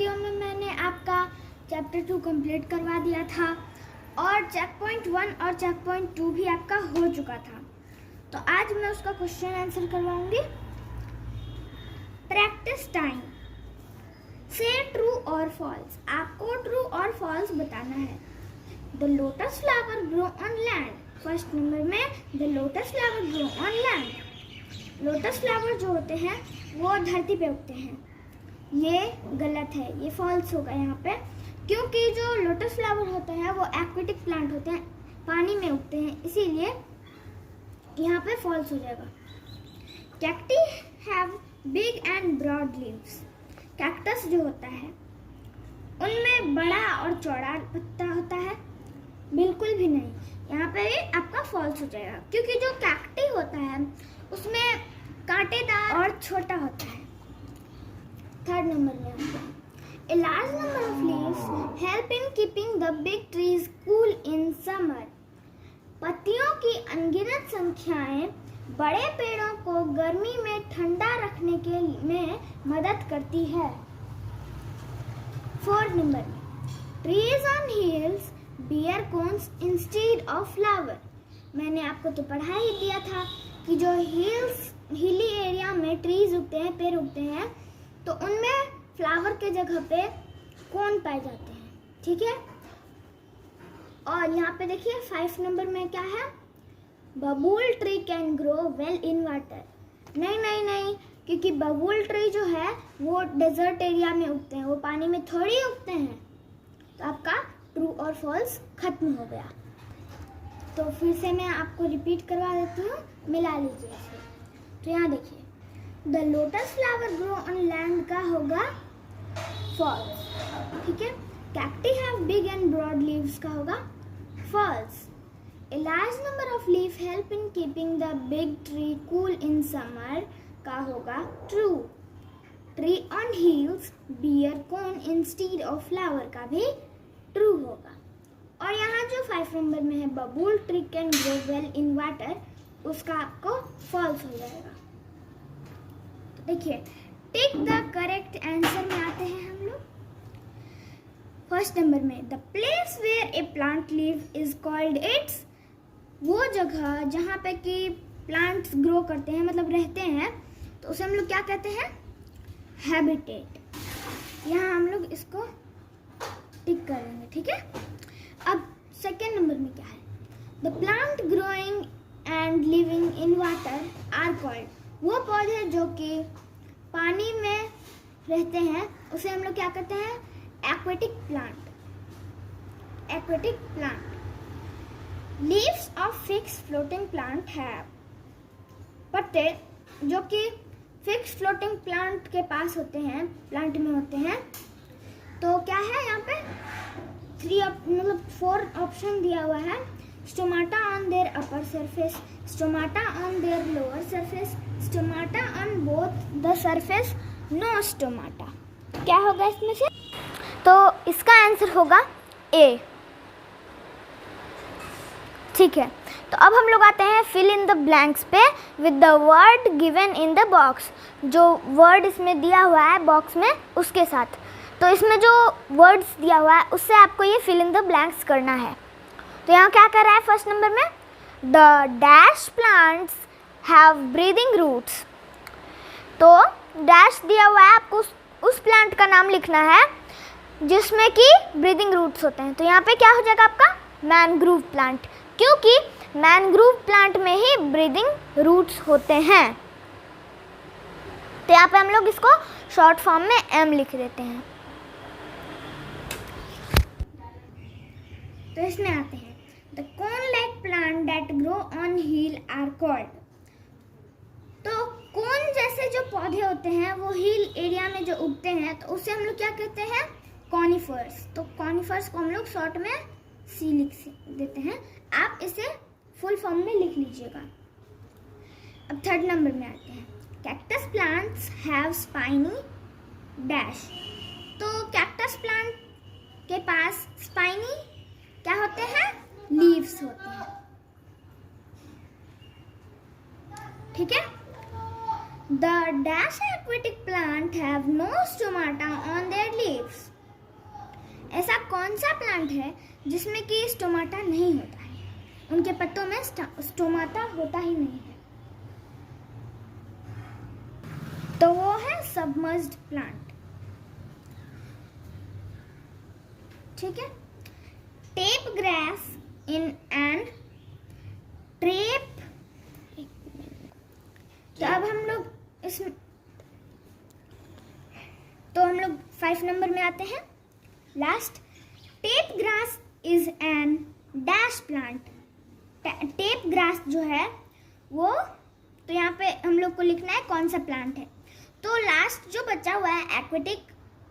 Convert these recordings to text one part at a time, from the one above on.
Video में मैंने आपका चैप्टर 2 कंप्लीट करवा दिया था और चेक पॉइंट 1 और चेक पॉइंट 2 भी आपका हो चुका था। तो आज मैं उसका क्वेश्चन आंसर करवाऊंगी। Practice time. से ट्रू और फॉल्स। आपको ट्रू और फॉल्स बताना है। The lotus flower grow on land. First number में the lotus flower grow on land. Lotus flower जो होते हैं वो धरती पे उगते हैं। ये गलत है, ये फॉल्स होगा यहाँ पे, क्योंकि जो लोटस फ्लावर होते हैं वो एक्वेटिक प्लांट होते हैं, पानी में उगते हैं, इसीलिए यहाँ पे फॉल्स हो जाएगा। Cacti have big and broad leaves. Cactus जो होता है उनमें बड़ा और चौड़ा पत्ता होता है, बिल्कुल भी नहीं। यहाँ पे आपका फॉल्स हो जाएगा, क्योंकि जो कैक्टी होता है उसमें कांटेदार और छोटा होता है। थर्ड नंबर में आता है A large number of leaves help in keeping the big trees cool in summer. पत्तियों की अनगिनत संख्याएं बड़े पेड़ों को गर्मी में ठंडा रखने के में मदद करती है। फोर्थ नंबर में Trees on hills bear cones instead of flower. मैंने आपको तो पढ़ा ही दिया था कि जो हिली एरिया में ट्रीज उगते हैं, पेड़ उगते हैं, तो उनमें फ्लावर के जगह पे कोन पाए जाते हैं। ठीक है, और यहाँ पे देखिए 5 नंबर में क्या है, बबूल tree can grow well in water. नहीं, क्योंकि बबूल ट्री जो है वो डेजर्ट एरिया में उगते हैं, वो पानी में थोड़ी उगते हैं। तो आपका ट्रू और फॉल्स खत्म हो गया। तो फिर से मैं आपको रिपीट करवा देती हूँ, मिला लीजिए इसे। तो यहाँ देखिए, the lotus flower grow on land का होगा फॉल्स। ठीक है, cacti have big and broad leaves का होगा false. A large number of leaf help in keeping the big tree cool in summer का होगा true. Tree on hills bear cone instead of flower का भी true होगा। और यहाँ जो 5 नंबर में है बबूल tree can grow well in water, उसका आपको फॉल्स हो जाएगा। देखिए, टिक द करेक्ट आंसर में आते हैं हम लोग। फर्स्ट नंबर में the place where a plant live is called its. वो जगह जहाँ पे कि प्लांट्स ग्रो करते हैं, मतलब रहते हैं, तो उसे हम लोग क्या कहते हैं, हैबिटेट। यहाँ हम लोग इसको टिक करेंगे। ठीक है, अब सेकेंड नंबर में क्या है, the plant growing and living in water are called. वो पौधे जो कि पानी में रहते हैं उसे हम लोग क्या कहते हैं, aquatic plant. Aquatic plant. Leaves of fix floating plant have. पत्ते जो कि फिक्स फ्लोटिंग प्लांट के पास होते हैं, प्लांट में होते हैं, तो क्या है यहाँ पे 4 ऑप्शन दिया हुआ है। Stomata on their upper surface, stomata on their lower surface, stomata on both the surface, no stomata. क्या होगा इसमें से? तो इसका आंसर होगा ए। ठीक है, तो अब हम लोग आते हैं फिल इन द ब्लैंक्स पे with the word given in the box. जो वर्ड इसमें दिया हुआ है बॉक्स में उसके साथ, तो इसमें जो वर्ड्स दिया हुआ है उससे आपको ये फिल इन द ब्लैंक्स करना है। तो यहाँ क्या कर रहा है फर्स्ट नंबर में, the dash plants have breathing roots. तो डैश दिया हुआ है, आपको उस प्लांट का नाम लिखना है जिसमें कि ब्रीदिंग रूट्स होते हैं। तो यहाँ पे क्या हो जाएगा आपका, मैनग्रूव प्लांट, क्योंकि मैनग्रूव प्लांट में ही ब्रीदिंग रूट्स होते हैं। तो यहाँ पे हम लोग इसको शॉर्ट फॉर्म में एम लिख देते हैं। तो इसमें आते हैं, the cone like plant that grow on hill are called. तो कोन जैसे जो पौधे होते हैं वो हिल एरिया में जो उगते हैं, तो उसे हम लोग क्या कहते हैं, कॉनिफर्स। तो कॉनिफर्स को हम लोग शॉर्ट में सी लिख देते हैं। आप इसे फुल फॉर्म में लिख लीजिएगा। अब थर्ड नंबर में आते हैं, cactus plants have spiny dash. तो कैक्टस प्लांट के पास स्पाइनी क्या होते हैं, लीव्स होते हैं। ठीक है, the dash aquatic plant have no stomata on their leaves. कौन सा प्लांट है जिसमें कि स्टोमाटा नहीं होता है, उनके पत्तों में स्टोमाटा होता ही नहीं है? तो वो है सबमर्ज्ड प्लांट। ठीक है। Tape grass in and trap. तो अब हम लोग इसमें तो हम लोग 5 नंबर में आते हैं last. Tape grass is an dash plant. Tape grass जो है वो, तो यहाँ पे हम लोग को लिखना है कौन सा प्लांट है। तो लास्ट जो बचा हुआ है एक्वेटिक,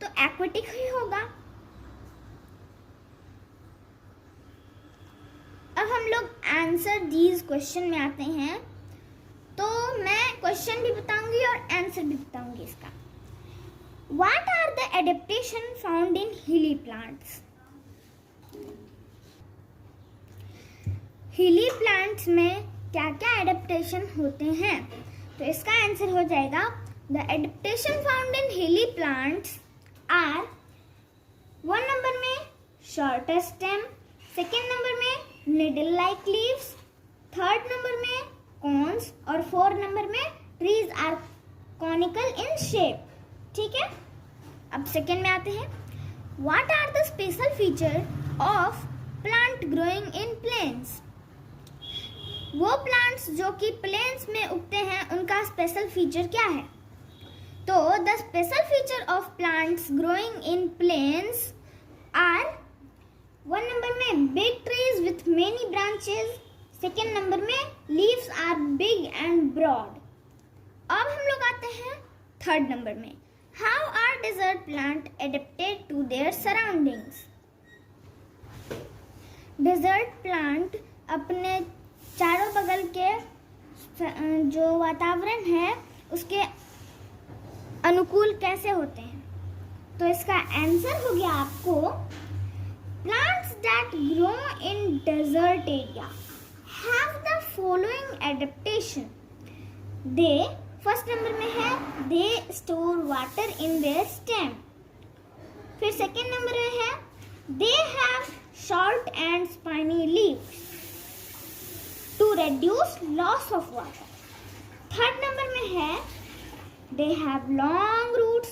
तो एक्वेटिक ही होगा। अब हम लोग आंसर दीज क्वेश्चन में आते हैं। तो मैं क्वेश्चन भी बताऊंगी और आंसर भी बताऊंगी इसका। What are the adaptation found in hilly plants? हिली प्लांट्स में क्या क्या एडेप्टेशन होते हैं? तो इसका आंसर हो जाएगा the adaptation found in hilly plants are 1 number में शॉर्टर स्टेम, 2nd नंबर में needle like leaves, 3rd number में कॉन्स और 4th नंबर में trees are conical in shape. ठीक है। अब सेकेंड में आते हैं। What are the special feature of plant growing in plains? वो प्लांट्स जो कि प्लेन्स में उगते हैं उनका स्पेशल फीचर क्या है? तो the special feature of plants growing in plains are 1 number में big trees with many branches, 2nd number में leaves are big and broad. अब हम लोग आते हैं 3rd नंबर में। How are desert plant adapted to their surroundings? Desert plant अपने चारों बगल के जो वातावरण है उसके अनुकूल कैसे होते हैं? तो इसका आंसर हो गया आपको plants that grow in desert area have the following adaptation. They first number में है they store water in their stem. फिर 2nd नंबर में है they have short and spiny leaves to reduce loss of water. 3rd number में है they have long root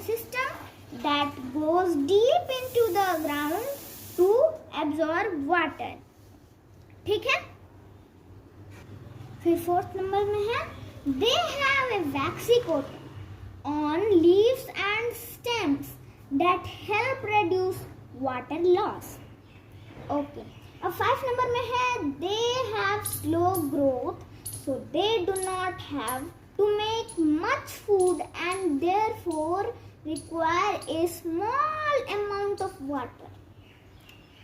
system that goes deep into the ground to absorb water. ठीक है। फिर 4th number में है they have a waxy coating on leaves and stems that help reduce water loss. Okay. अब 5 number में है they have slow growth so they do not have to make much food and therefore require a small amount of water.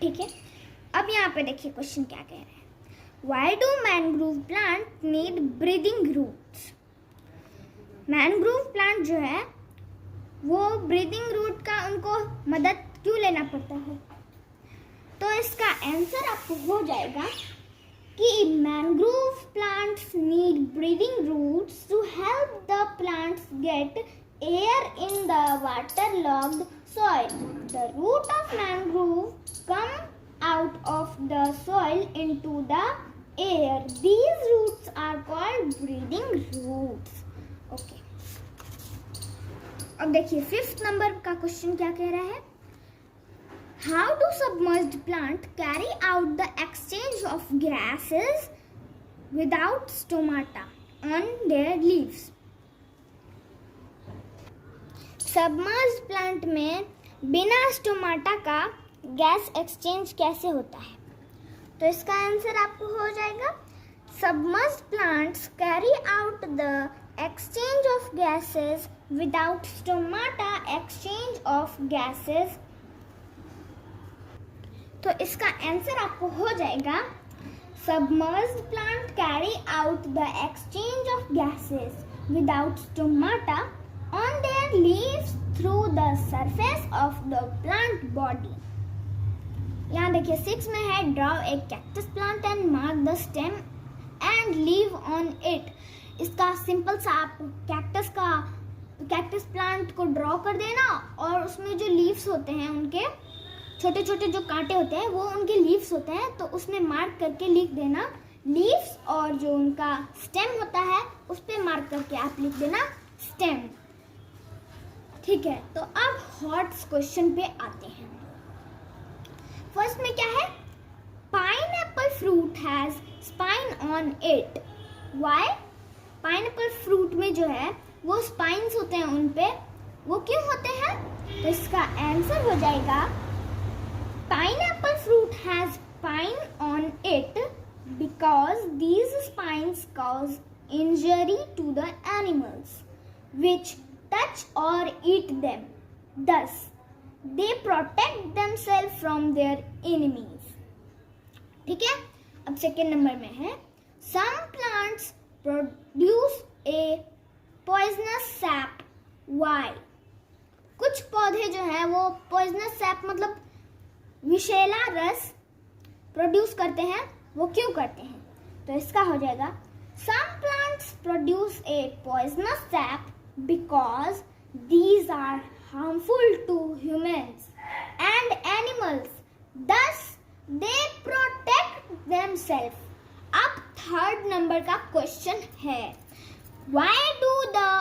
ठीक है। अब यहाँ पे देखिए question क्या कह रहे हैं। Why do mangrove plant need breathing roots? Mangrove plant जो है वो ब्रीदिंग रूट का उनको मदद क्यों लेना पड़ता है? तो इसका आंसर आपको हो जाएगा कि mangrove plants need breathing roots to help the plants get air in the waterlogged soil. The root of mangrove come out of the soil into the air. These roots are called breathing roots. Okay. अब देखिए 5th number का question क्या कह रहा है। How do submerged plant carry out the exchange of gases without stomata on there leaves? Submerged plant में बिना stomata का गैस एक्सचेंज कैसे होता है? तो इसका आंसर आपको हो जाएगा submerged plants carry out the exchange of gases without stomata exchange of gases। तो इसका आंसर आपको हो जाएगा submerged plant carry out the exchange of gases without stomata on their leaves through the surface of the plant body। यहाँ देखिए 6 में है draw a cactus plant and mark the stem and leaf on it। इसका simple सा आप cactus plant को draw कर देना और उसमें जो लीव्स होते हैं उनके छोटे छोटे जो कांटे होते हैं वो उनके लीव्स होते हैं, तो उसमें मार्क करके लिख देना लीव्स, और जो उनका स्टेम होता है उस पर मार्क करके आप लिख देना स्टेम। ठीक है, तो अब हॉट्स क्वेश्चन पे आते हैं। फर्स्ट में क्या है, pineapple fruit has spine on it, why? Pineapple fruit में जो है वो स्पाइन्स होते हैं उन पे, वो क्यों होते हैं? तो इसका आंसर हो जाएगा pineapple fruit has spine on it because these spines cause injury to the animals which touch or eat them. Thus, they protect themselves from their enemies. ठीक है, अब सेकेंड नंबर में है some plants produce a poisonous sap. Why? कुछ पौधे जो है वो poisonous sap मतलब विषैला रस प्रोड्यूस करते हैं, वो क्यों करते हैं? तो इसका हो जाएगा some plants produce a poisonous sap because these are harmful to humans and animals, thus they protect themselves. अब थर्ड नंबर का क्वेश्चन है, why do the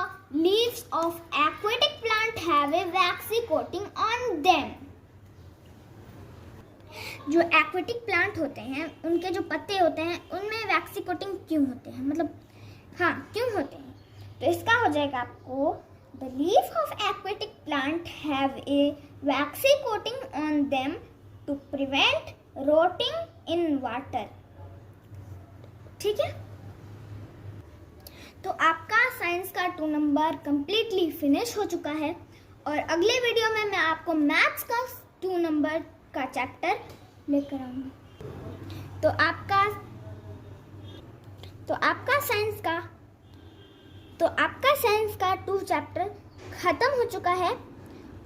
leaves of aquatic plant have a waxy coating on them? जो aquatic plant होते हैं उनके जो पत्ते होते हैं उनमें वैक्सी कोटिंग क्यों होते हैं, मतलब हाँ क्यों होते हैं? तो इसका हो जाएगा आपको the leaf of aquatic plant have a waxy coating on them to prevent rotting in water. ठीक है, तो आपका साइंस का 2 नंबर कंप्लीटली फिनिश हो चुका है, और अगले वीडियो में मैं आपको मैथ्स का 2 नंबर का चैप्टर लेकर आऊंगी। तो आपका साइंस का 2 चैप्टर खत्म हो चुका है,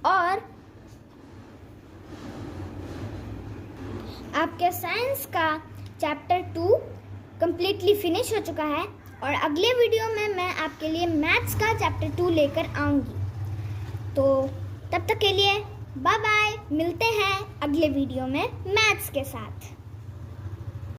और आपके साइंस का चैप्टर 2 कंप्लीटली फिनिश हो चुका है, और अगले वीडियो में मैं आपके लिए मैथ्स का चैप्टर 2 लेकर आऊंगी। तो तब तक के लिए बाय बाय, मिलते हैं अगले वीडियो में मैथ्स के साथ।